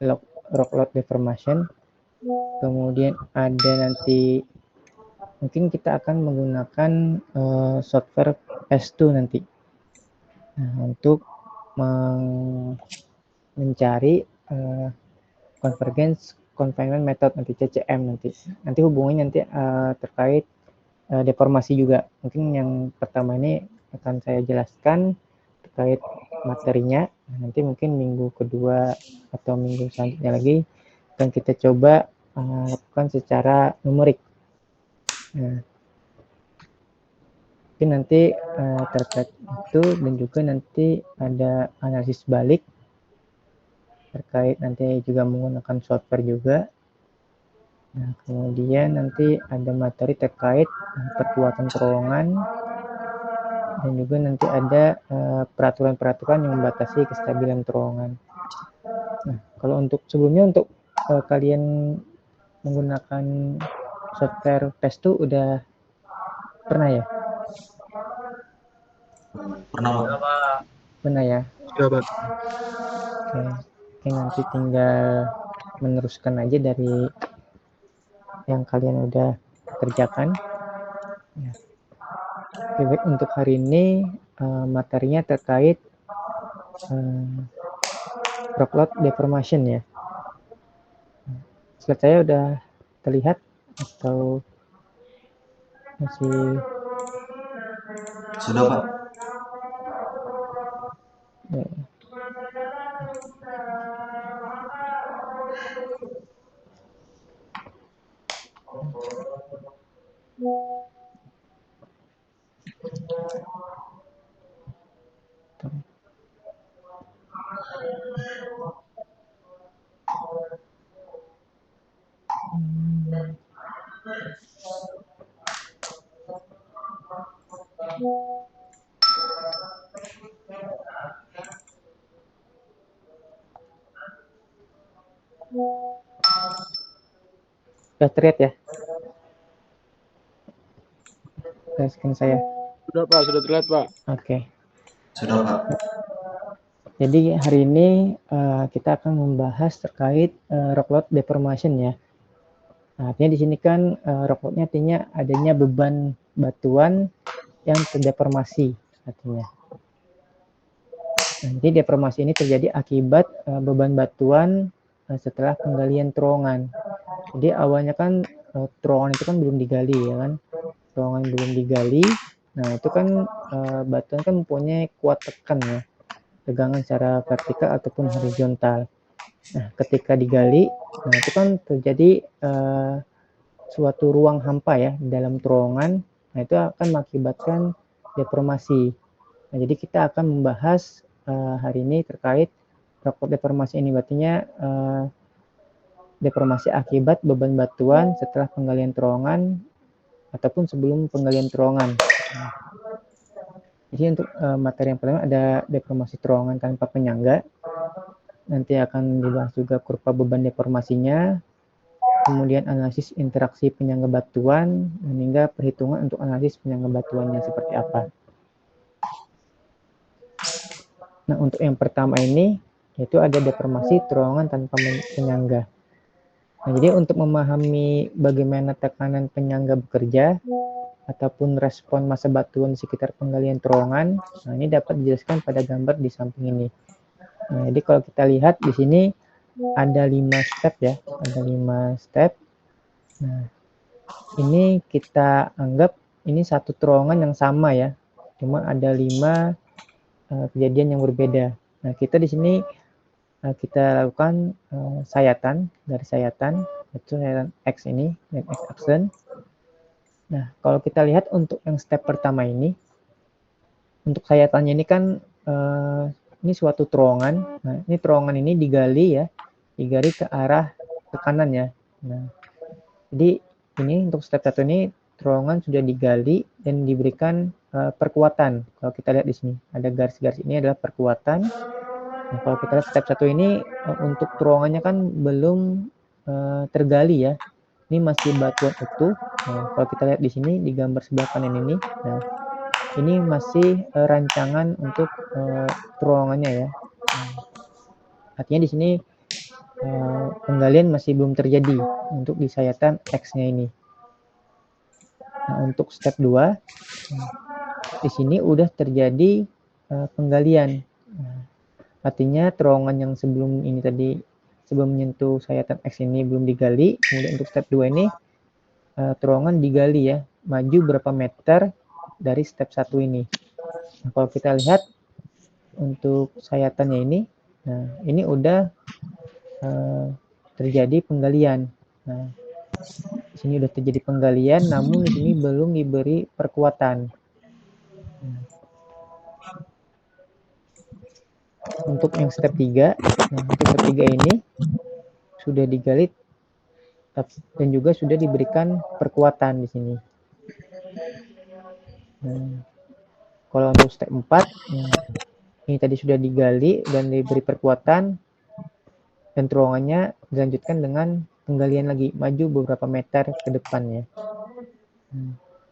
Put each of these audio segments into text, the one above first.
rock load deformation. Kemudian ada nanti mungkin kita akan menggunakan software PES2 nanti. Nah, untuk mencari convergence confinement method nanti, CCM nanti hubungannya nanti terkait deformasi juga. Mungkin yang pertama ini akan saya jelaskan terkait materinya. Nanti mungkin minggu kedua atau minggu selanjutnya lagi akan kita coba lakukan secara numerik. Nah, mungkin nanti terkait itu, dan juga nanti ada analisis balik terkait nanti juga menggunakan software juga. Nah, kemudian nanti ada materi terkait perkuatan terowongan, dan juga nanti ada peraturan-peraturan yang membatasi kestabilan terowongan. Nah, kalau untuk sebelumnya untuk kalian menggunakan software PES2 udah pernah ya? Pernah, Pak. Pernah ya? Sudah, Pak. Oke, nanti tinggal meneruskan aja dari yang kalian udah kerjakan. Ya. Oke, baik, untuk hari ini materinya terkait rock load deformation ya. Slide saya udah terlihat atau masih? Sudah, Pak. Ya. Sudah terlihat ya screen saya? Sudah, Pak. Sudah terlihat, Pak. Oke. Sudah, Pak. Jadi hari ini kita akan membahas terkait rock load deformation ya. Nah, artinya di sini kan rock load-nya artinya adanya beban batuan yang terdeformasi artinya. Nah, jadi deformasi ini terjadi akibat beban batuan setelah penggalian terowongan. Jadi awalnya kan terowongan itu kan belum digali ya kan. Terowongan belum digali. Nah, itu kan batuan kan mempunyai kuat tekan ya. Tegangan secara vertikal ataupun horizontal. Nah, ketika digali, nah itu kan terjadi suatu ruang hampa ya di dalam terowongan. Nah, itu akan mengakibatkan deformasi. Nah, jadi kita akan membahas hari ini terkait rock deformasi ini, artinya deformasi akibat beban batuan setelah penggalian terowongan ataupun sebelum penggalian terowongan. Nah, jadi untuk materi yang pertama ada deformasi terowongan tanpa penyangga. Nanti akan dibahas juga kurva beban deformasinya, kemudian analisis interaksi penyangga batuan, dan hingga perhitungan untuk analisis penyangga batuannya seperti apa. Nah, untuk yang pertama ini, yaitu ada deformasi terowongan tanpa penyangga. Nah, jadi untuk memahami bagaimana tekanan penyangga bekerja, ataupun respon massa batuan di sekitar penggalian terowongan, nah ini dapat dijelaskan pada gambar di samping ini. Nah, jadi kalau kita lihat di sini ada 5 step ya, ada 5 step. Nah, ini kita anggap ini satu terowongan yang sama ya, cuma ada 5 kejadian yang berbeda. Nah, kita di sini kita lakukan sayatan, garis sayatan, itu sayatan X ini, dan X action. Nah, kalau kita lihat untuk yang step pertama ini, untuk sayatannya ini kan ini suatu terowongan. Nah, ini terowongan ini digali ya, digali ke arah ke kanan ya. Nah, jadi ini untuk step 1 ini terowongan sudah digali dan diberikan perkuatan. Kalau kita lihat di sini ada garis-garis ini adalah perkuatan. Nah, kalau kita lihat step 1 ini untuk terowongannya kan belum tergali ya. Ini masih batuan utuh. Nah, kalau kita lihat di sini di gambar sebelah kanan ini, nah ini masih rancangan untuk terowongannya ya. Artinya di sini penggalian masih belum terjadi untuk di sayatan X-nya ini. Nah, untuk step 2, di sini udah terjadi penggalian. Nah, artinya terowongan yang sebelum ini tadi, sebelum menyentuh sayatan X ini belum digali, kemudian untuk step 2 ini terowongan digali ya, maju berapa meter dari step 1 ini. Nah, kalau kita lihat untuk sayatannya ini, nah ini udah terjadi penggalian. Nah, di sini udah terjadi penggalian, namun di sini belum diberi perkuatan. Nah, untuk yang step 3, nah untuk step 3 ini sudah digali dan juga sudah diberikan perkuatan di sini. Nah, kalau untuk step 4, nah, ini tadi sudah digali dan diberi perkuatan, dan terowongannya dilanjutkan dengan penggalian lagi, maju beberapa meter ke depannya.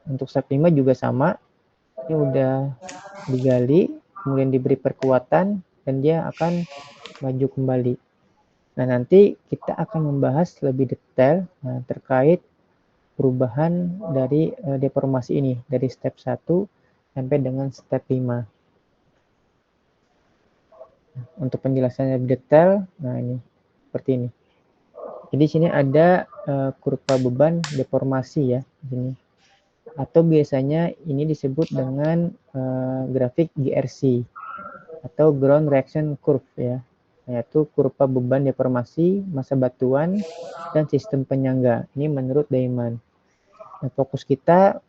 Untuk step 5 juga sama, ini udah digali, kemudian diberi perkuatan, dan dia akan maju kembali. Nah, nanti kita akan membahas lebih detail terkait perubahan dari deformasi ini, dari step 1 sampai dengan step 5. Untuk penjelasannya lebih detail, nah ini seperti ini. Jadi sini ada kurva beban deformasi ya, di sini. Atau biasanya ini disebut dengan grafik GRC atau ground reaction curve ya, yaitu kurva beban deformasi massa batuan dan sistem penyangga. Ini menurut Dayman. Nah, fokus kita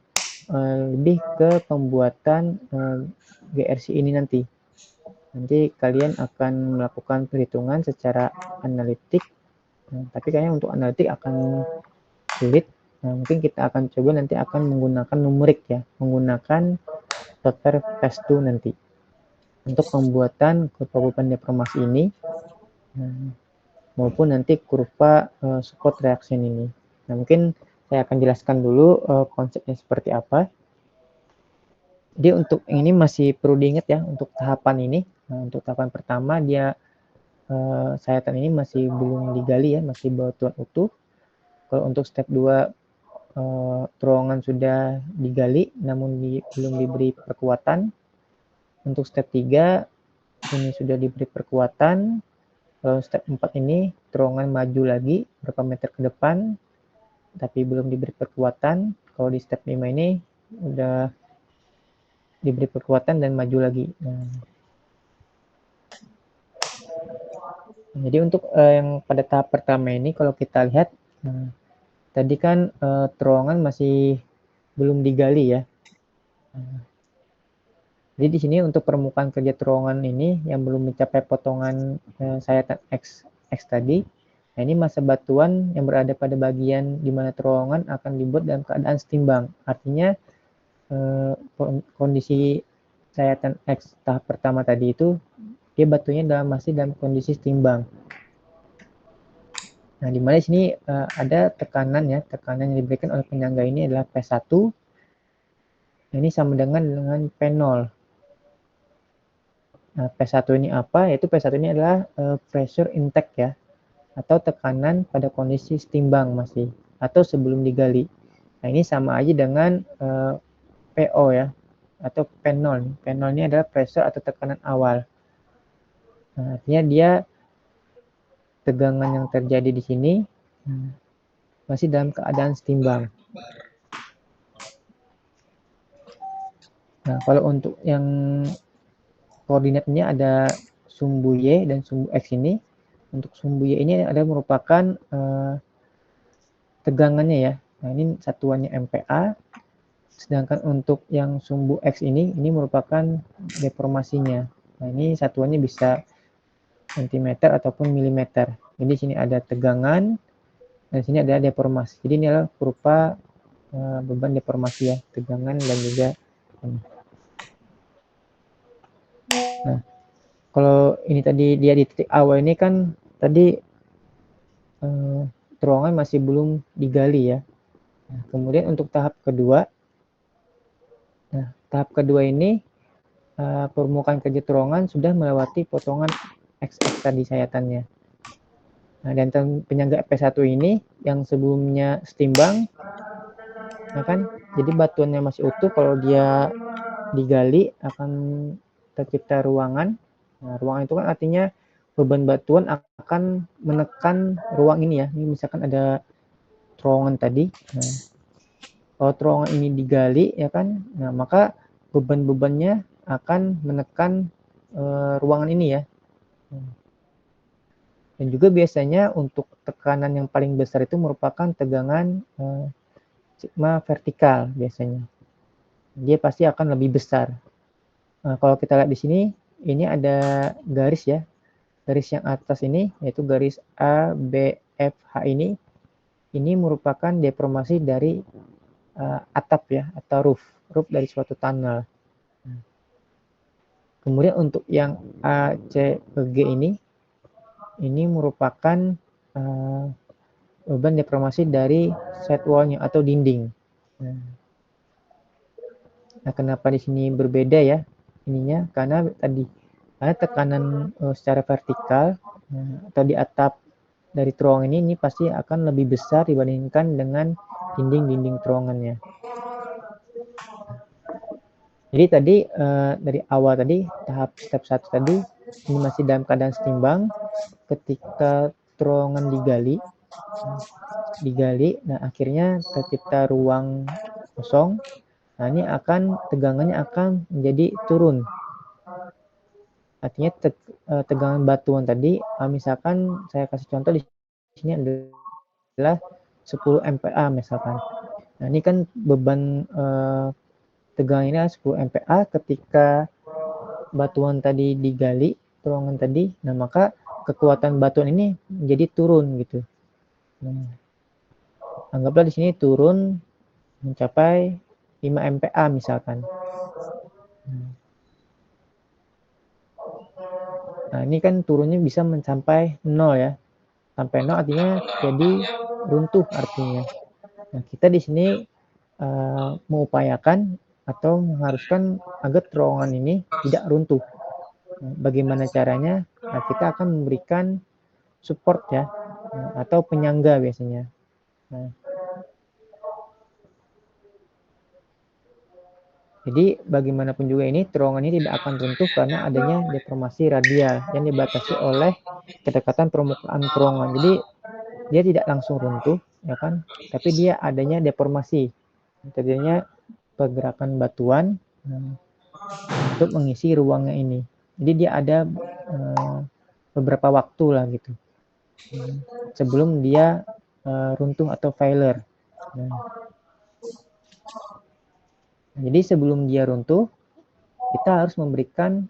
lebih ke pembuatan GRC ini nanti. Nanti kalian akan melakukan perhitungan secara analitik, tapi kayaknya untuk analitik akan sulit. Nah, mungkin kita akan coba nanti akan menggunakan numerik ya, menggunakan software PES2 nanti untuk pembuatan kurva beban deformasi ini, maupun nanti kurva support reaction ini. Nah, mungkin saya akan jelaskan dulu konsepnya seperti apa. Jadi untuk ini masih perlu diingat ya untuk tahapan ini. Nah, untuk tahapan pertama dia sayatan ini masih belum digali ya, masih batuan utuh. Kalau untuk step 2 terowongan sudah digali namun belum diberi perkuatan. Untuk step 3 ini sudah diberi perkuatan. Kalau step 4 ini terowongan maju lagi berapa meter ke depan tapi belum diberi perkuatan. Kalau di step 5 ini udah diberi perkuatan dan maju lagi. Nah, jadi untuk yang pada tahap pertama ini kalau kita lihat, tadi kan terowongan masih belum digali ya. Jadi di sini untuk permukaan kerja terowongan ini yang belum mencapai potongan sayatan X tadi, nah ini massa batuan yang berada pada bagian di mana terowongan akan dibuat dalam keadaan setimbang. Artinya kondisi sayatan X tahap pertama tadi itu dia batunya masih dalam kondisi setimbang. Nah, di mana di sini ada tekanan ya, tekanan yang diberikan oleh penyangga ini adalah P1. Ini sama dengan P0. Nah, P1 ini apa? Yaitu P1 ini adalah pressure intake ya, atau tekanan pada kondisi setimbang masih, atau sebelum digali. Nah, ini sama aja dengan PO ya, atau P0. P0 ini adalah pressure atau tekanan awal. Nah, artinya dia tegangan yang terjadi di sini masih dalam keadaan setimbang. Nah, kalau untuk yang koordinatnya ada sumbu Y dan sumbu X ini. Untuk sumbu Y ini adalah merupakan tegangannya ya. Nah, ini satuannya MPa. Sedangkan untuk yang sumbu X ini merupakan deformasinya. Nah, ini satuannya bisa cm ataupun milimeter. Jadi di sini ada tegangan, dan sini ada deformasi. Jadi ini adalah berupa beban deformasi ya, tegangan dan juga ini. Nah, kalau ini tadi dia di titik awal ini kan tadi terowongan masih belum digali ya. Nah, kemudian untuk tahap kedua, ini permukaan kerja terowongan sudah melewati potongan XX tadi sayatannya. Nah, dan penyangga P1 ini yang sebelumnya setimbang, nah kan, jadi batuannya masih utuh, kalau dia digali akan tercipta ruangan. Nah, ruangan itu kan artinya beban batuan akan menekan ruang ini ya. Ini misalkan ada terowongan tadi. Nah, kalau terowongan ini digali ya kan, nah maka beban-bebannya akan menekan ruangan ini ya. Dan juga biasanya untuk tekanan yang paling besar itu merupakan tegangan sigma vertikal biasanya. Dia pasti akan lebih besar. Nah, kalau kita lihat di sini, ini ada garis ya. Garis yang atas ini, yaitu garis A, B, F, H ini merupakan deformasi dari atap ya, atau roof dari suatu tunnel. Kemudian untuk yang A, C, G ini merupakan beban deformasi dari side wall-nya atau dinding. Nah, kenapa di sini berbeda ya ininya? Karena tekanan secara vertikal atau di atap dari terowongan ini pasti akan lebih besar dibandingkan dengan dinding-dinding terowongannya. Jadi tadi dari awal tadi tahap step 1 tadi ini masih dalam keadaan setimbang. Ketika terowongan digali, nah akhirnya tercipta ruang kosong. Nah, ini tegangannya akan menjadi turun. Artinya tegangan batuan tadi, misalkan saya kasih contoh di sini adalah 10 MPa misalkan. Nah, ini kan beban tegangannya 10 MPa ketika batuan tadi digali, terowongan tadi, nah maka kekuatan batuan ini menjadi turun gitu. Nah, anggaplah di sini turun mencapai 5 MPa misalkan. Nah, ini kan turunnya bisa mencapai 0 ya. Sampai 0 artinya jadi runtuh artinya. Nah, kita di sini mengupayakan atau mengharuskan agar terowongan ini tidak runtuh. Nah, bagaimana caranya? Nah, kita akan memberikan support ya, atau penyangga biasanya. Nah, jadi bagaimanapun juga ini terowongan ini tidak akan runtuh karena adanya deformasi radial yang dibatasi oleh kedekatan permukaan terowongan. Jadi dia tidak langsung runtuh, ya kan? Tapi dia adanya deformasi, terjadinya pergerakan batuan untuk mengisi ruangnya ini. Jadi dia ada beberapa waktu lah gitu sebelum dia runtuh atau failure. Jadi sebelum dia runtuh, kita harus memberikan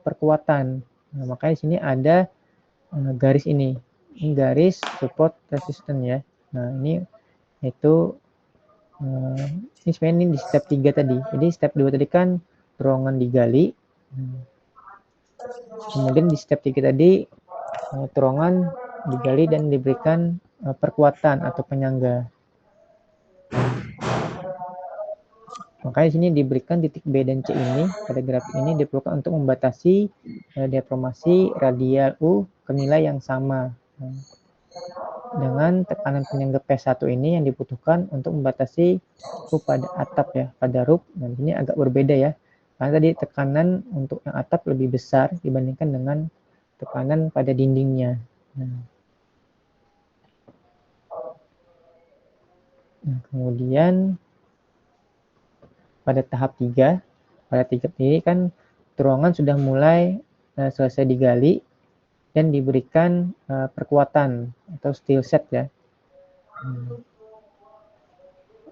perkuatan. Nah, makanya di sini ada garis ini. Ini garis support resistance ya. Nah, ini itu ini sebenarnya ini di step 3 tadi. Jadi step 2 tadi kan terowongan digali. Kemudian di step 3 tadi terowongan digali dan diberikan perkuatan atau penyangga. Makanya di sini diberikan titik B dan C ini pada grafik ini diperlukan untuk membatasi deformasi radial U ke nilai yang sama. Dengan tekanan penyangga P1 ini yang dibutuhkan untuk membatasi U pada atap ya, pada roof. Nah, ini agak berbeda ya. Karena tadi tekanan untuk yang atap lebih besar dibandingkan dengan tekanan pada dindingnya. Nah, kemudian pada tahap 3, pada tahap ini kan terowongan sudah mulai selesai digali dan diberikan perkuatan atau steel set ya.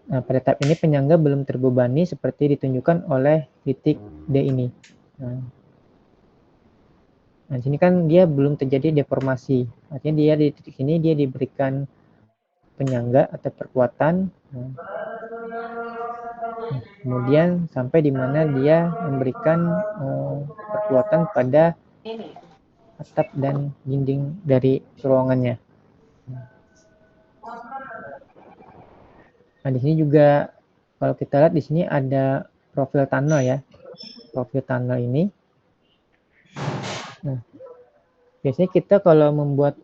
Nah, pada tahap ini penyangga belum terbebani seperti ditunjukkan oleh titik D ini. Nah, di sini kan dia belum terjadi deformasi. Artinya dia di titik ini dia diberikan penyangga atau perkuatan. Kemudian sampai di mana dia memberikan perkuatan pada atap dan dinding dari terowongannya. Nah, di sini juga kalau kita lihat di sini ada profil tunnel ya. Profil tunnel ini. Nah, biasanya kita kalau membuat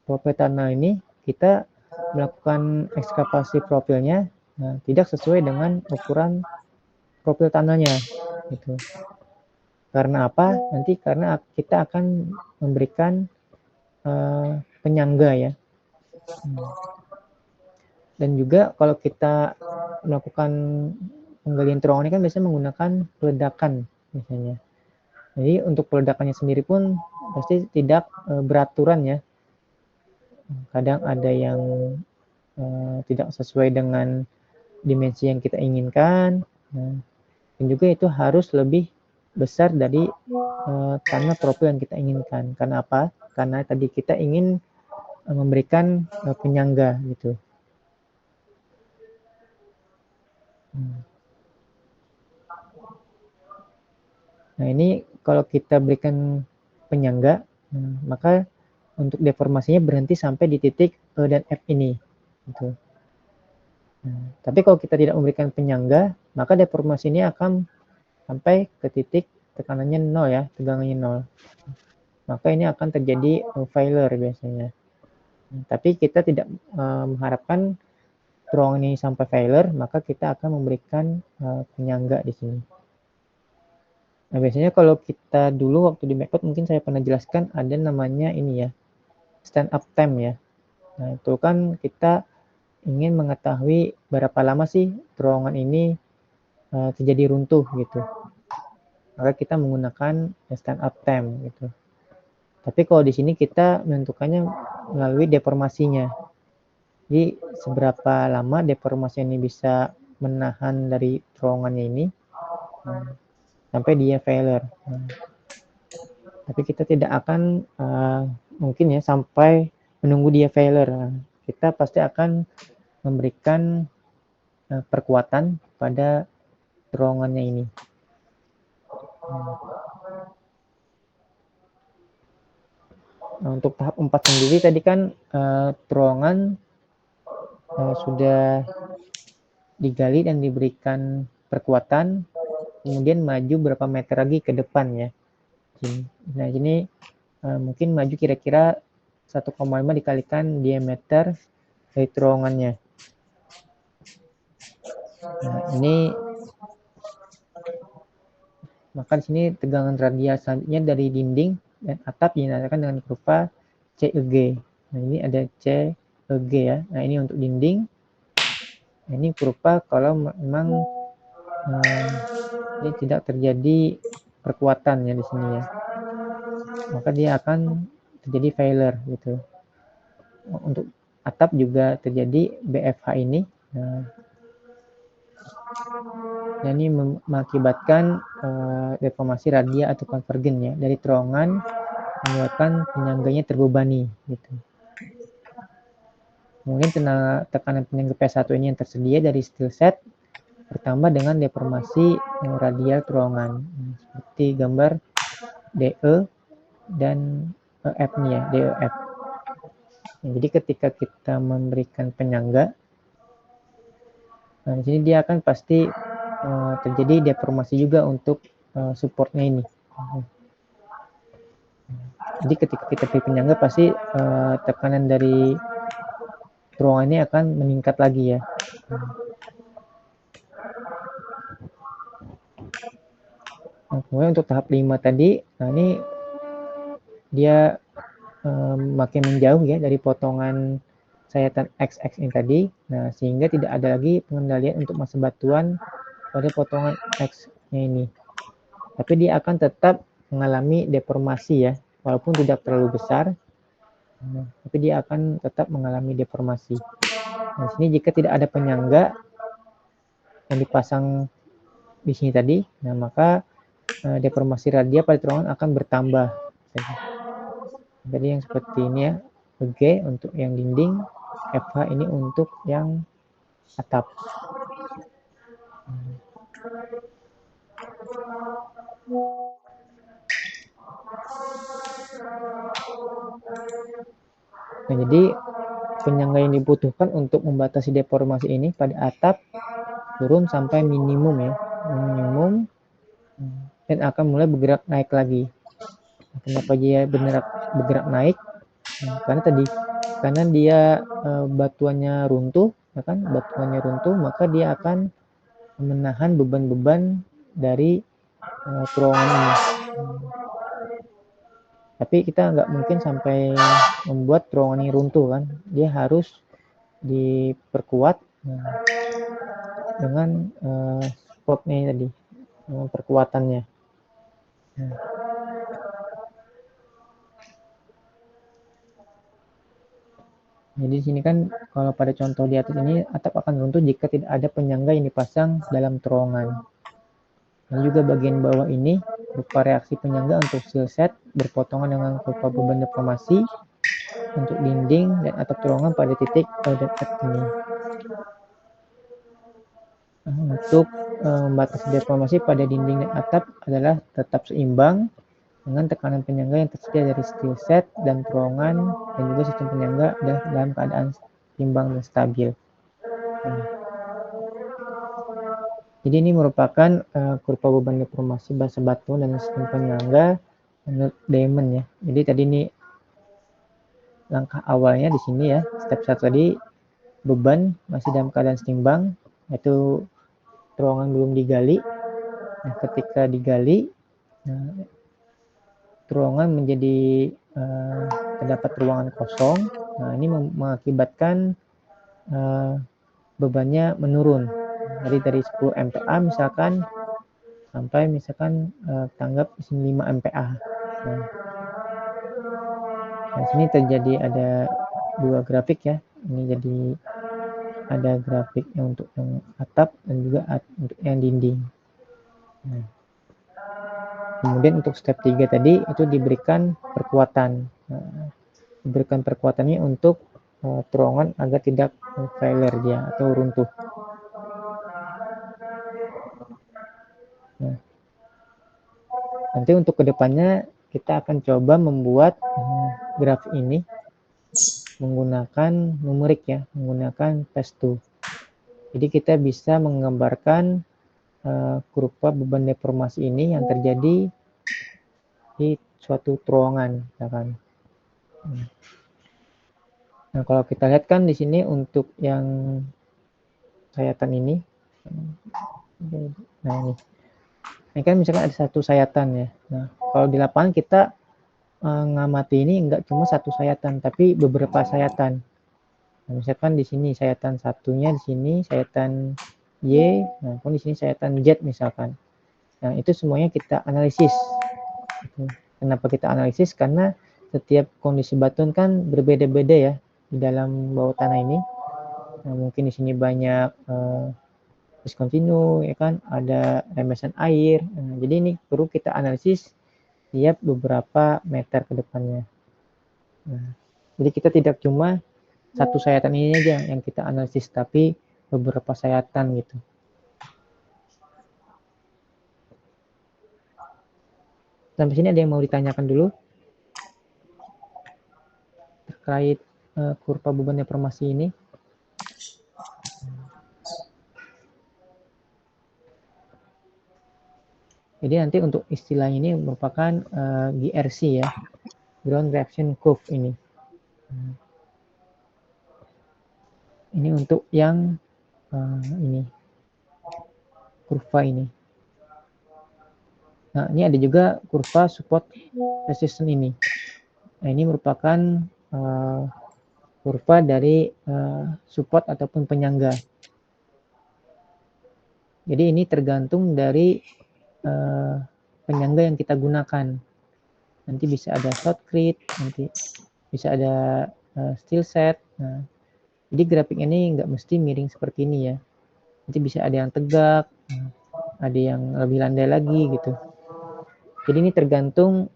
profil tanah ini kita melakukan ekskavasi profilnya tidak sesuai dengan ukuran profil tanahnya gitu. Karena apa? Nanti karena kita akan memberikan penyangga ya. Dan juga kalau kita melakukan penggalian terowongan ini kan biasanya menggunakan peledakan biasanya. Jadi untuk peledakannya sendiri pun pasti tidak beraturan ya. Kadang ada yang tidak sesuai dengan dimensi yang kita inginkan. Dan juga itu harus lebih besar dari tanah profil yang kita inginkan. Karena apa? Karena tadi kita ingin memberikan penyangga gitu. Nah ini kalau kita berikan penyangga, maka untuk deformasinya berhenti sampai di titik E dan F ini. Gitu. Tapi kalau kita tidak memberikan penyangga, maka deformasi ini akan sampai ke titik tekanannya 0 ya, tegangannya 0. Maka ini akan terjadi failure biasanya. Tapi kita tidak mengharapkan terowongan ini sampai failure, maka kita akan memberikan penyangga di sini. Nah, biasanya kalau kita dulu waktu di Mapcode mungkin saya pernah jelaskan ada namanya ini ya, stand up time ya. Nah, itu kan kita ingin mengetahui berapa lama sih terowongan ini terjadi runtuh gitu. Maka kita menggunakan stand up time gitu. Tapi kalau di sini kita menentukannya melalui deformasinya. Jadi seberapa lama deformasi ini bisa menahan dari terowongannya ini sampai dia failure. Tapi kita tidak akan mungkin ya sampai menunggu dia failure. Kita pasti akan memberikan perkuatan pada terowongannya ini. Nah, untuk tahap 4 sendiri tadi kan terowongan sudah digali dan diberikan perkuatan, kemudian maju berapa meter lagi ke depan ya. Nah ini mungkin maju kira-kira 1,5 dikalikan diameter dari terowongannya. Nah ini maka di sini tegangan radial selanjutnya dari dinding dan atap dinyatakan dengan kurva CEG. Nah ini ada CEG ya. Nah ini untuk dinding. Nah, ini kurva kalau memang ini tidak terjadi perkuatan ya di sini ya, maka dia akan terjadi failure gitu. Untuk atap juga terjadi BFH ini. Nah ini mengakibatkan deformasi radial atau konvergen ya dari terowongan menyebabkan penyangganya terbebani gitu. Mungkin tekanan penyangga P1 ini yang tersedia dari steel set bertambah dengan deformasi radial terowongan seperti gambar DE dan F nih ya, DEF. Nah, jadi ketika kita memberikan penyangga, nah di sini dia akan pasti terjadi deformasi juga untuk supportnya ini. Jadi ketika kita beri penyangga pasti tekanan dari terowongan ini akan meningkat lagi ya. Nah, kemudian untuk tahap 5 tadi, nah ini dia makin menjauh ya dari potongan sayatan XX ini tadi. Nah, sehingga tidak ada lagi pengendalian untuk massa batuan pada potongan X-nya ini. Tapi dia akan tetap mengalami deformasi ya, walaupun tidak terlalu besar. Tapi dia akan tetap mengalami deformasi. Nah, di sini jika tidak ada penyangga yang dipasang di sini tadi, nah maka deformasi radial pada terowongan akan bertambah. Jadi yang seperti ini ya, G untuk yang dinding, FH ini untuk yang atap. Nah, jadi penyangga yang dibutuhkan untuk membatasi deformasi ini pada atap turun sampai minimum ya, minimum, dan akan mulai bergerak naik lagi. Kenapa dia bergerak naik? Karena tadi karena dia batuannya runtuh, ya kan? Batuannya runtuh, maka dia akan menahan beban-beban dari terowongan ini. Tapi kita nggak mungkin sampai membuat terowongan ini runtuh kan? Dia harus diperkuat dengan supportnya tadi, perkuatannya. Jadi di sini kan kalau pada contoh di atas ini atap akan runtuh jika tidak ada penyangga yang dipasang dalam terowongan. Dan juga bagian bawah ini berupa reaksi penyangga untuk steel set berpotongan dengan berupa beban deformasi untuk dinding dan atap terowongan pada titik dan F ini. Untuk membatasi deformasi pada dinding dan atap adalah tetap seimbang dengan tekanan penyangga yang tersedia dari steel set dan terowongan, dan juga sistem penyangga adalah dalam keadaan seimbang dan stabil. Jadi ini merupakan kurva beban deformasi basa batu dan sistem penyangga menurut Diamond ya. Jadi tadi ini langkah awalnya di sini ya, step 1 tadi beban masih dalam keadaan seimbang, yaitu terowongan belum digali. Nah, ketika digali, terowongan menjadi terdapat ruangan kosong. Nah, ini mengakibatkan bebannya menurun. Jadi dari 10 MPa misalkan sampai misalkan tanggap 5 MPa. Nah, sini terjadi ada dua grafik ya. Ini jadi ada grafik yang untuk yang atap dan juga untuk yang dinding. Nah, kemudian untuk step 3 tadi itu diberikan perkuatan. Nah, diberikan perkuatannya untuk terowongan agar tidak failure dia atau runtuh. Nah, nanti untuk kedepannya kita akan coba membuat grafik ini menggunakan numerik ya, menggunakan PES2. Jadi kita bisa menggambarkan kurva beban deformasi ini yang terjadi di suatu terowongan, ya kan. Nah, kalau kita lihat kan di sini untuk yang sayatan ini, nah ini kan misalkan ada satu sayatan ya. Nah, kalau di lapangan kita ngamati ini enggak cuma satu sayatan, tapi beberapa sayatan. Nah, misalkan di sini sayatan satunya di sini sayatan Y, nah pun di sini sayatan Z misalkan. Nah, itu semuanya kita analisis. Kenapa kita analisis? Karena setiap kondisi batuan kan berbeda-beda ya di dalam bawah tanah ini. Nah, mungkin di sini banyak diskontinu ya kan, ada rembesan air. Nah, jadi ini perlu kita analisis tiap beberapa meter ke depannya. Nah, jadi kita tidak cuma satu sayatan ini aja yang kita analisis, tapi beberapa sayatan gitu. Sampai sini ada yang mau ditanyakan dulu terkait kurva beban deformasi ini? Jadi nanti untuk istilah ini merupakan GRC ya, ground reaction curve ini. Ini untuk yang ini kurva ini. Nah, ini ada juga kurva support resistance ini. Nah, ini merupakan kurva dari support ataupun penyangga. Jadi ini tergantung dari penyangga yang kita gunakan. Nanti bisa ada shotcrete, nanti bisa ada steel set. Nah, jadi grafik ini nggak mesti miring seperti ini ya. Nanti bisa ada yang tegak, ada yang lebih landai lagi gitu. Jadi ini tergantung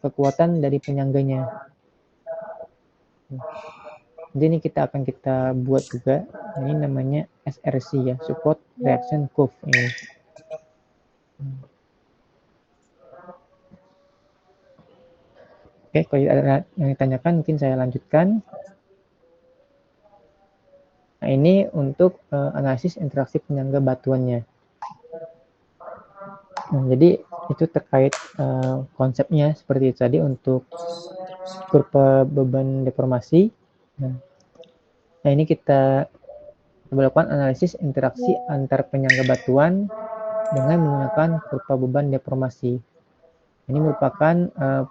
kekuatan dari penyangganya. Jadi ini kita buat juga. Ini namanya SRC ya, support reaction curve ini. Oke, kalau ada yang ditanyakan mungkin saya lanjutkan. Nah, ini untuk analisis interaksi penyangga batuannya. Nah, jadi itu terkait konsepnya seperti itu tadi untuk kurva beban deformasi. Nah, ini kita melakukan analisis interaksi antar penyangga batuan dengan menggunakan kurva beban deformasi. Ini merupakan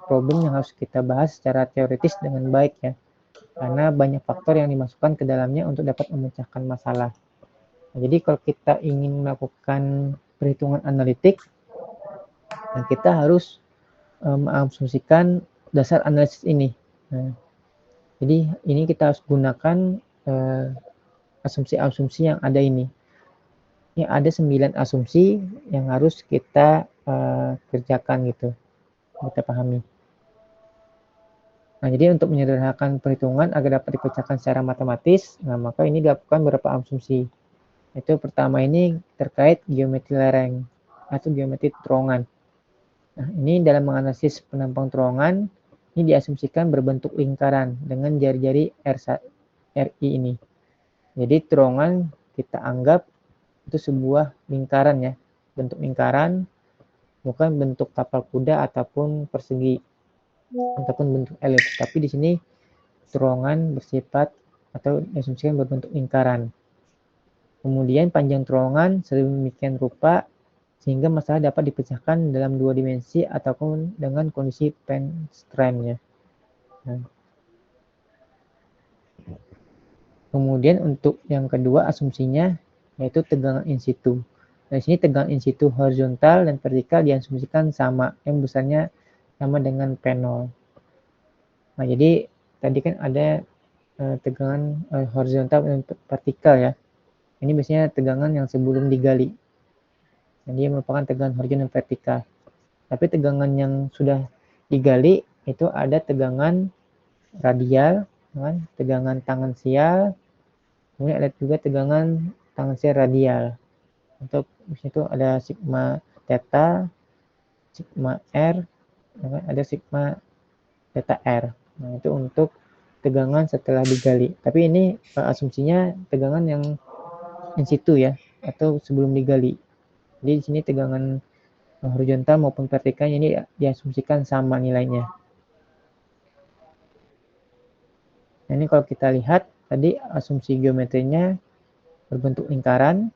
problem yang harus kita bahas secara teoritis dengan baik ya, karena banyak faktor yang dimasukkan ke dalamnya untuk dapat memecahkan masalah. Nah, jadi kalau kita ingin melakukan perhitungan analitik, nah kita harus mengasumsikan dasar analisis ini. Nah, jadi ini kita harus gunakan asumsi-asumsi yang ada ini. Ini ada 9 asumsi yang harus kita kerjakan gitu, kita pahami. Nah, jadi untuk menyederhanakan perhitungan agar dapat dipecahkan secara matematis, nah maka ini dilakukan beberapa asumsi. Itu pertama ini terkait geometri lereng atau geometri terowongan. Nah, ini dalam menganalisis penampang terowongan, ini diasumsikan berbentuk lingkaran dengan jari-jari RI ini. Jadi terowongan kita anggap itu sebuah lingkaran ya, bentuk lingkaran, bukan bentuk tapal kuda ataupun persegi ataupun bentuk elips. Tapi di sini terowongan bersifat atau diasumsikan berbentuk lingkaran. Kemudian panjang terowongan sedemikian rupa sehingga masalah dapat dipecahkan dalam 2 dimensi ataupun dengan kondisi Penstrand ya. Nah, kemudian untuk yang kedua asumsinya yaitu tegangan in situ. Nah, di sini tegangan in situ horizontal dan vertikal diasumsikan sama, yang besarnya sama dengan P0. Nah, jadi tadi kan ada tegangan horizontal dan vertikal ya. Ini biasanya tegangan yang sebelum digali. Jadi merupakan tegangan horizontal dan vertikal. Tapi tegangan yang sudah digali itu ada tegangan radial, kan? Tegangan tangensial, kemudian ada juga tegangan tangensial radial. Untuk di situ ada sigma theta, sigma r, kan? Ada sigma theta r. Nah, itu untuk tegangan setelah digali. Tapi ini asumsinya tegangan yang in situ ya, atau sebelum digali. Jadi di sini tegangan horizontal maupun vertikal ini diasumsikan sama nilainya. Nah, ini kalau kita lihat tadi asumsi geometrinya berbentuk lingkaran,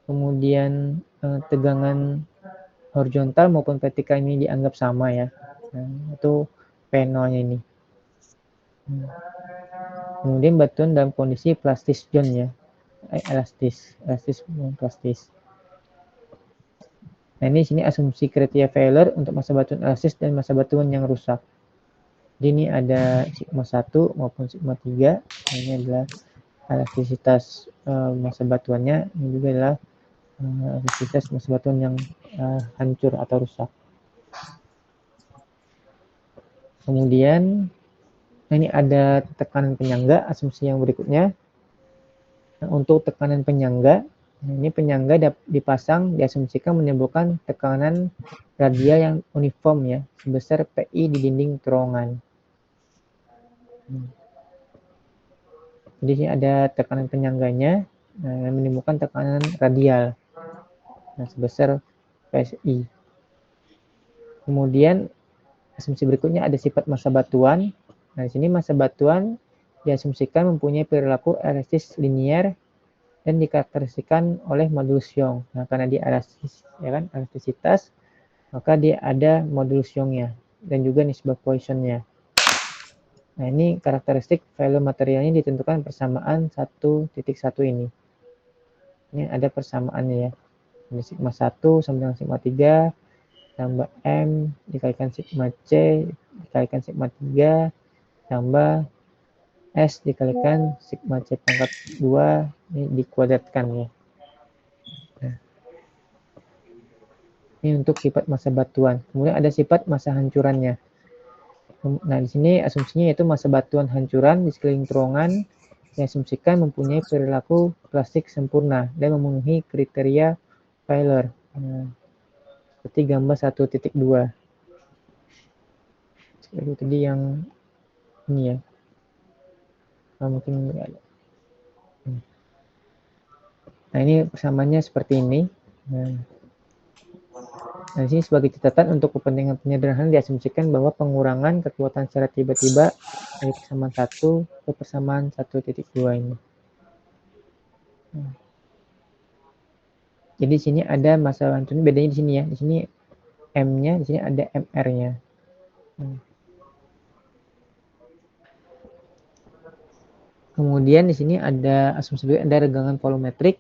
kemudian tegangan horizontal maupun vertikal ini dianggap sama ya. Nah, itu P0-nya ini. Kemudian batuan dalam kondisi plastis zone ya, elastis plastis. Nah, ini sini asumsi kriteria failure untuk masa batuan elastis dan masa batuan yang rusak. Jadi ini ada sigma 1 maupun sigma 3. Nah, ini adalah elastisitas masa batuannya, ini juga adalah elastisitas masa batuan yang hancur atau rusak. Kemudian ini ada tekanan penyangga, asumsi yang berikutnya. Nah, untuk tekanan penyangga, ini penyangga dipasang diasumsikan menimbulkan tekanan radial yang uniform ya, sebesar PI di dinding terowongan. Jadi ini ada tekanan penyangganya yang menimbulkan tekanan radial sebesar PSI. Kemudian asumsi berikutnya ada sifat massa batuan. Nah, di sini massa batuan diasumsikan mempunyai perilaku elastis linier dan dikarakteristikkan oleh modulus Young. Nah, karena dia elastis, ya kan, elastisitas, maka dia ada modulus Young-nya dan juga nisbah Poisson-nya. Nah, ini karakteristik value materialnya ditentukan persamaan 1.1 ini. Ini ada persamaannya ya. Ini sigma 1 sama dengan sigma 3 tambah M dikalikan sigma C dikalikan sigma 3 tambah S dikalikan sigma C pangkat 2 ini dikuadratkan ya. Nah, ini untuk sifat massa batuan. Kemudian ada sifat massa hancurannya. Nah, di sini asumsinya yaitu massa batuan hancuran di sekeliling terowongan diasumsikan mempunyai perilaku plastik sempurna dan memenuhi kriteria Fowler. Nah, seperti gambar 1.2. Itu tadi yang ini ya. Nah, mungkin enggak ada. Nah, ini persamaannya seperti ini. Nah, Nah, di sini sebagai catatan untuk kepentingan penyederhanaan diasumsikan bahwa pengurangan kekuatan secara tiba-tiba dari persamaan 1 ke persamaan 1.2 ini. Jadi di sini ada massa hancurnya, bedanya di sini ya. Di sini M-nya, di sini ada MR-nya. Kemudian di sini ada asumsi ada regangan volumetrik.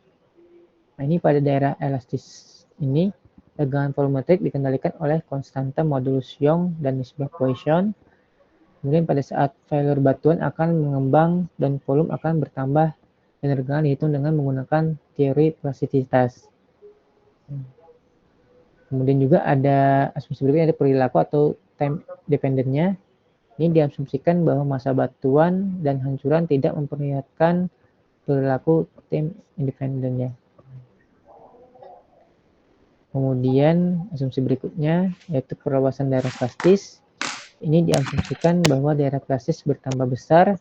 Nah, ini pada daerah elastis ini, regangan volumetrik dikendalikan oleh konstanta modulus Young dan nisbah Poisson. Kemudian pada saat failure batuan akan mengembang dan volume akan bertambah dan regangan dihitung dengan menggunakan teori plastisitas. Kemudian juga ada asumsi berikutnya, ada perilaku atau time dependent-nya. Ini diasumsikan bahwa massa batuan dan hancuran tidak memperlihatkan perilaku time independent-nya. Kemudian asumsi berikutnya yaitu perluasan daerah plastis. Ini diasumsikan bahwa daerah plastis bertambah besar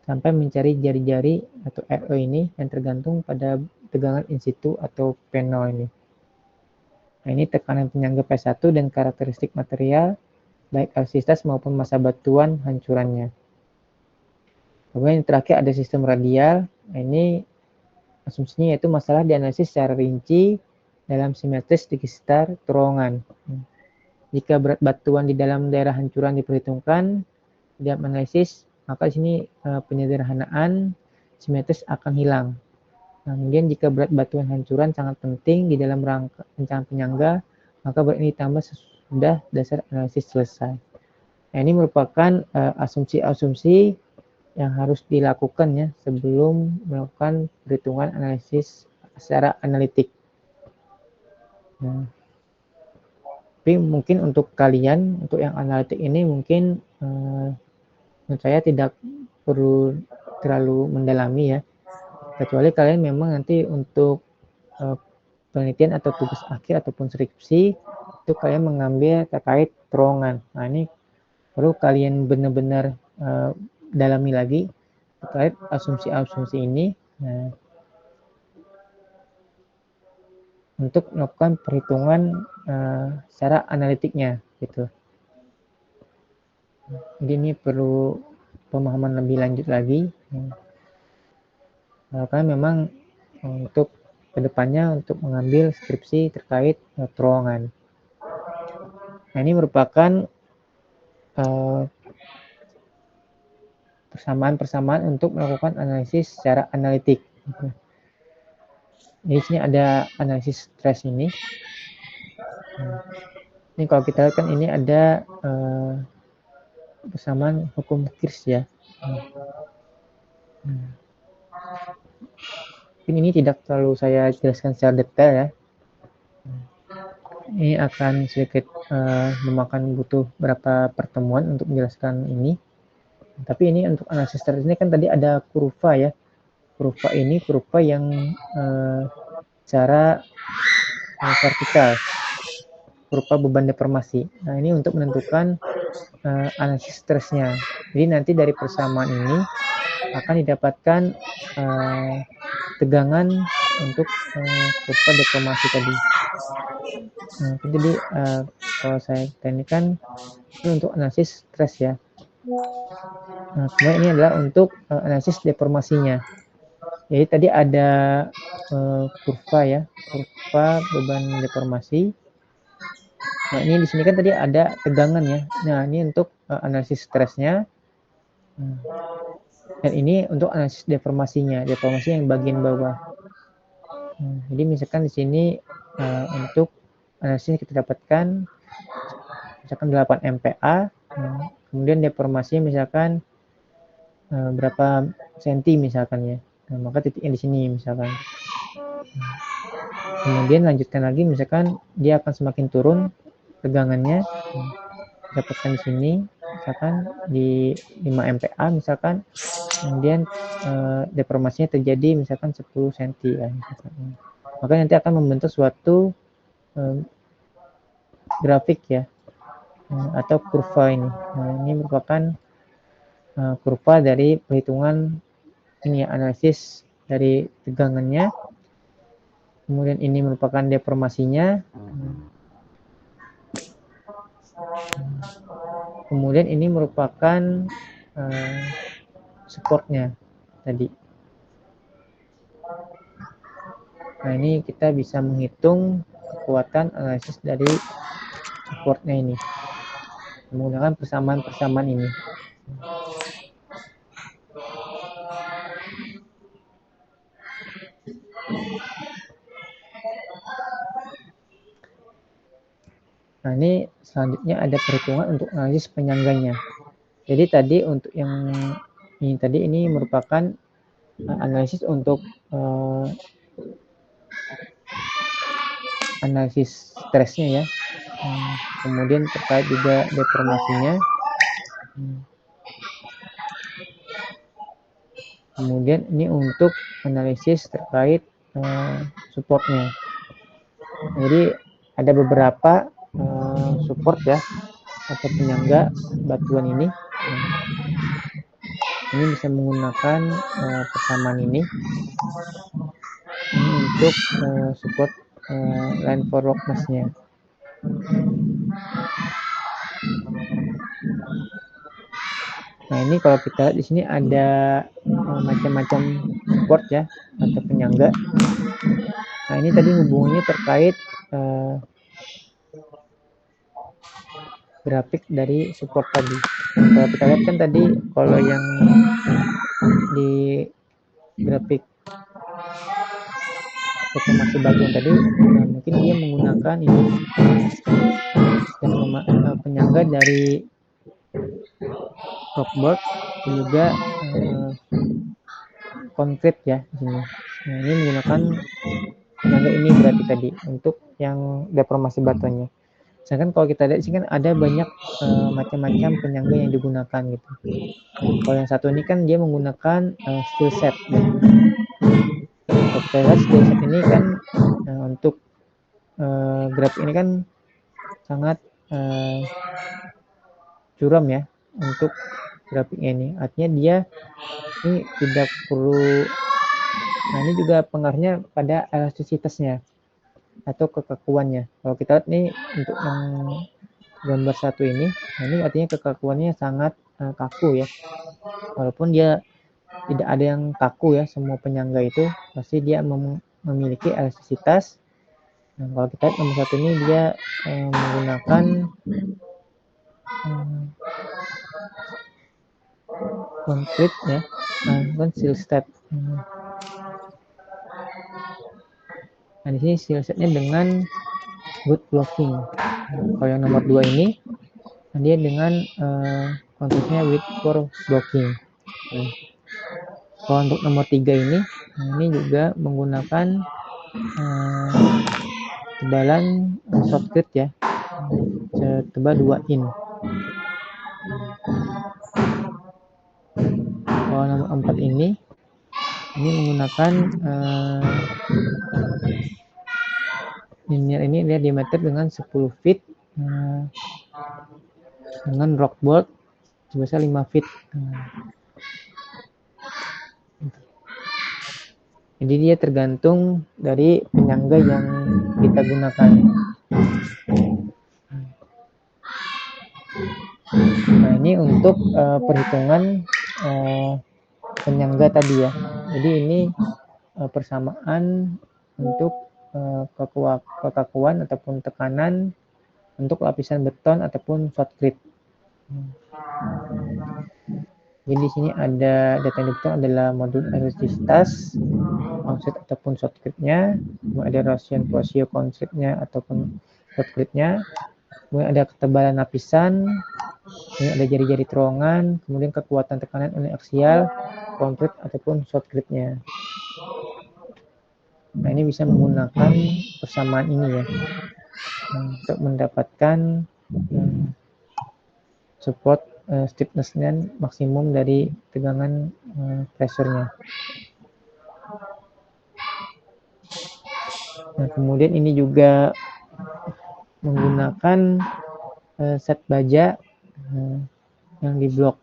sampai mencari jari-jari atau RO ini yang tergantung pada tegangan in situ atau P0 ini. Nah, ini tekanan penyangga P1 dan karakteristik material, baik elastisitas maupun massa batuan hancurannya. Kemudian yang terakhir ada sistem radial. Nah, ini asumsinya yaitu masalah dianalisis secara rinci dalam simetris di sekitar terowongan. Jika berat batuan di dalam daerah hancuran diperhitungkan dalam analisis, maka di sini penyederhanaan simetris akan hilang. Nah, kemudian jika berat batuan hancuran sangat penting di dalam rangka rancangan penyangga, maka berat ini ditambah sesudah dasar analisis selesai. Nah, ini merupakan asumsi-asumsi yang harus dilakukan ya sebelum melakukan perhitungan analisis secara analitik. Nah, tapi mungkin untuk kalian, untuk yang analitik ini mungkin menurut saya tidak perlu terlalu mendalami ya. Kecuali kalian memang nanti untuk penelitian atau tugas akhir ataupun skripsi itu kalian mengambil terkait terowongan. Nah, ini perlu kalian benar-benar dalami lagi terkait asumsi-asumsi ini. Nah, untuk melakukan perhitungan secara analitiknya gitu. Jadi ini perlu pemahaman lebih lanjut lagi. Karena memang untuk kedepannya untuk mengambil skripsi terkait terowongan. Nah, ini merupakan persamaan-persamaan untuk melakukan analisis secara analitik. Jadi sini ada analisis stres ini. Ini kalau kita lihat kan ini ada persamaan hukum Kirsch ya. Ini tidak terlalu saya jelaskan secara detail ya. Ini akan sedikit memakan butuh beberapa pertemuan untuk menjelaskan ini. Tapi ini untuk analisis stres ini kan tadi ada kurva ya. Kurva ini kurva yang secara vertikal, kurva beban deformasi. Nah, ini untuk menentukan analisis stresnya. Jadi nanti dari persamaan ini akan didapatkan tegangan untuk kurva deformasi tadi. Nah, jadi kalau saya teknikan ini untuk analisis stres ya. Nah, kemudian ini adalah untuk analisis deformasinya. Jadi tadi ada kurva ya, kurva beban deformasi. Nah, ini di sini kan tadi ada tegangan ya. Nah, ini untuk analisis stresnya. Dan ini untuk analisis deformasinya, deformasi yang bagian bawah. Jadi misalkan di sini untuk analisis kita dapatkan misalkan 8 MPa, kemudian deformasinya misalkan berapa senti misalkan ya. Nah, maka titiknya di sini misalkan. Kemudian lanjutkan lagi misalkan dia akan semakin turun tegangannya. Dapatkan di sini misalkan di 5 MPa misalkan. Kemudian deformasinya terjadi misalkan 10 cm ya misalkan. Maka nanti akan membentuk suatu grafik ya atau kurva ini. Nah, ini merupakan kurva dari perhitungan ini ya, analisis dari tegangannya. Kemudian ini merupakan deformasinya. Kemudian ini merupakan supportnya tadi. Nah, ini kita bisa menghitung kekuatan analisis dari supportnya ini menggunakan persamaan-persamaan ini. Nah, ini selanjutnya ada perhitungan untuk analisis penyangganya. Jadi tadi untuk yang ini tadi ini merupakan analisis untuk analisis stresnya ya. Kemudian terkait juga deformasinya. Kemudian ini untuk analisis terkait supportnya. Jadi ada beberapa support ya atau penyangga batuan ini. Ini bisa menggunakan persamaan ini untuk support line for roughness-nya. Nah, ini kalau kita lihat di sini ada macam-macam support ya atau penyangga. Nah, ini tadi hubungannya terkait grafik dari support tadi. Kalau kita lihat kan tadi kalau yang di grafik deformasi batuan tadi, mungkin dia menggunakan ini penyangga dari rockboard dan juga konkrit ya di sini. Nah, ini menggunakan penyangga ini berarti tadi untuk yang deformasi batuannya. Sedangkan kalau kita lihat di sini kan ada banyak macam-macam penyangga yang digunakan gitu. Kalau yang satu ini kan dia menggunakan steel set gitu. Kalau kita lihat steel set ini kan untuk grafik ini kan sangat curam ya untuk grafiknya ini. Artinya dia ini tidak perlu. Nah, ini juga pengaruhnya pada elastisitasnya atau kekakuannya. Kalau kita lihat nih untuk yang gambar satu ini, nah ini artinya kekakuannya sangat kaku ya. Walaupun dia tidak ada yang kaku ya, semua penyangga itu pasti dia memiliki elastisitas. Nah, kalau kita lihat nomor satu ini dia menggunakan konkrit ya, kan steel set. Nah, di sini steel setnya dengan good blocking. Kalau yang nomor 2 ini dia dengan konteksnya with for blocking. Kalau untuk nomor 3 ini juga menggunakan tebalan shotcrete ya, setebal 2 in. Kalau nomor 4 ini menggunakan linear ini dia diameter dengan 10 feet dengan rockboard sebesar 5 feet. Jadi dia tergantung dari penyangga yang kita gunakan. Nah, ini untuk perhitungan penyangga tadi ya. Jadi ini persamaan untuk kekakuan ataupun tekanan untuk lapisan beton ataupun shotcrete. Jadi di sini ada data yang dibutuhkan adalah modul elastisitas, offset ataupun shotcrete-nya, kemudian ada rasio konkritnya ataupun shotcrete-nya, kemudian ada ketebalan lapisan, kemudian ada jari-jari terowongan, kemudian kekuatan tekanan uniaksial, konkrit ataupun shotcrete-nya. Nah, ini bisa menggunakan persamaan ini ya untuk mendapatkan support stiffness dan maksimum dari tegangan pressure-nya. Nah, kemudian ini juga menggunakan set baja yang di blok.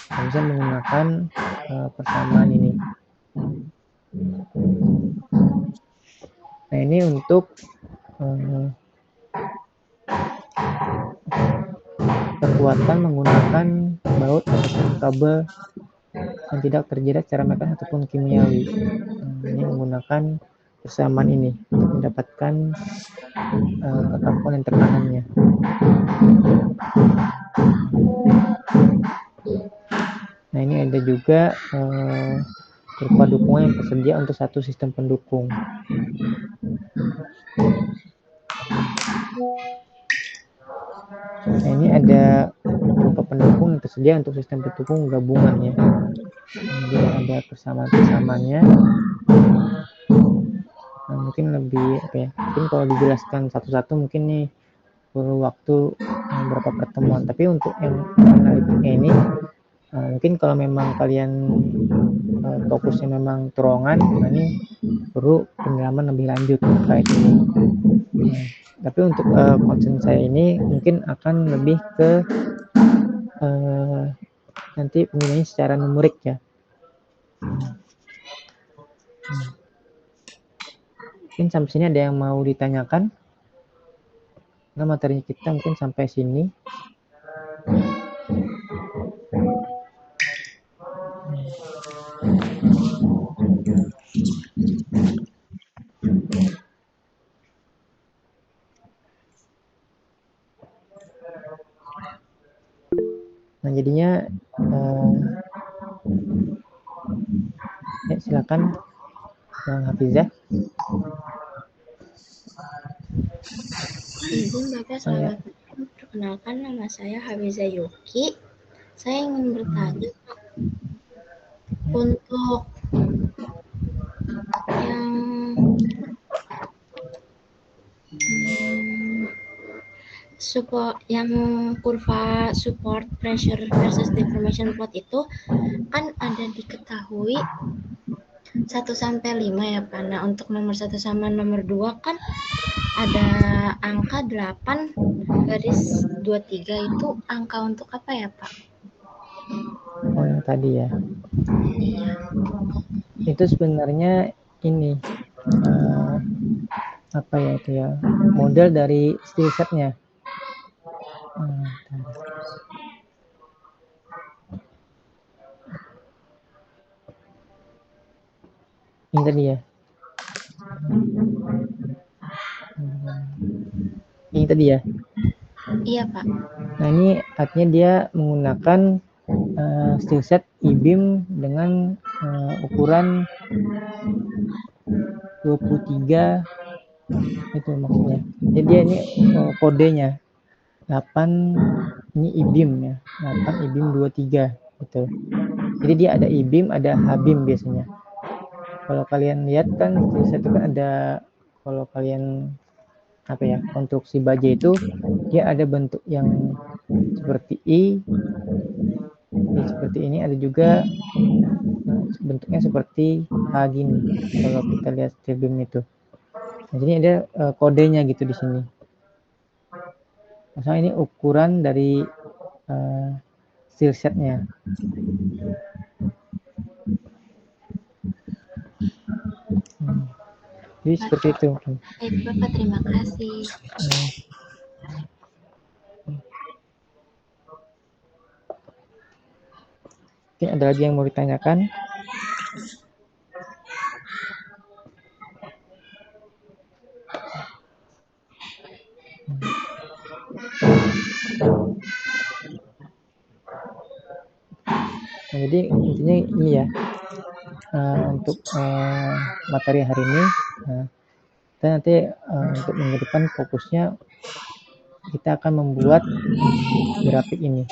Bisa menggunakan persamaan ini. Nah, ini untuk kekuatan menggunakan baut ataupun kabel yang tidak terjerat secara mekanis ataupun kimiawi. Ini menggunakan persamaan ini untuk mendapatkan kekakuan dan tekanannya. Nah, ini ada juga berupa dukungan yang tersedia untuk satu sistem pendukung. Nah, ini ada berupa pendukung yang tersedia untuk sistem pendukung gabungannya. Jadi ada persamaan-persamaannya. Nah, mungkin lebih mungkin kalau dijelaskan satu-satu mungkin nih perlu waktu beberapa pertemuan. Tapi untuk yang analitiknya ini mungkin kalau memang kalian fokusnya memang terowongan, nah ini perlu pendalaman lebih lanjut terkait ini. Tapi untuk konsen saya ini mungkin akan lebih ke nanti penilaiannya secara numerik ya. Mungkin sampai sini ada yang mau ditanyakan? Nah, materinya kita mungkin sampai sini. Nah, jadinya ya, silakan Bang Hafizah. Izin Bapak, selamat malam. Perkenalkan, nama saya Hafizah Yuki. Saya ingin bertanya, Pak, untuk yang kurva support pressure versus deformation plot itu kan ada diketahui 1-5 ya Pak. Nah, untuk nomor 1 sama nomor 2 kan ada angka 8/23 itu angka untuk apa ya Pak? Oh, yang tadi ya. Iya. Itu sebenarnya ini apa ya itu ya, model dari steel setnya. Ini tadi ya. Ini tadi ya. Iya Pak. Nah, ini artinya dia menggunakan steel set I-beam dengan ukuran 23 itu maksudnya. Jadi dia ini kodenya 8 ini I-beam ya. 8 I-beam 23 gitu. Jadi dia ada I-beam, ada H-beam biasanya. Kalau kalian lihat kan steel set itu kan ada, kalau kalian konstruksi baja itu dia ada bentuk yang seperti I, seperti ini, ada juga bentuknya seperti H gini kalau kita lihat steel beam itu. Nah, jadi ada kodenya gitu di sini. Misalnya ini ukuran dari steel setnya. Jadi seperti itu. Baik Bapak, terima kasih. Mungkin ada lagi yang mau ditanyakan? Nah, jadi intinya ini ya, untuk materi hari ini. Kita nanti untuk minggu depan fokusnya kita akan membuat grafik ini.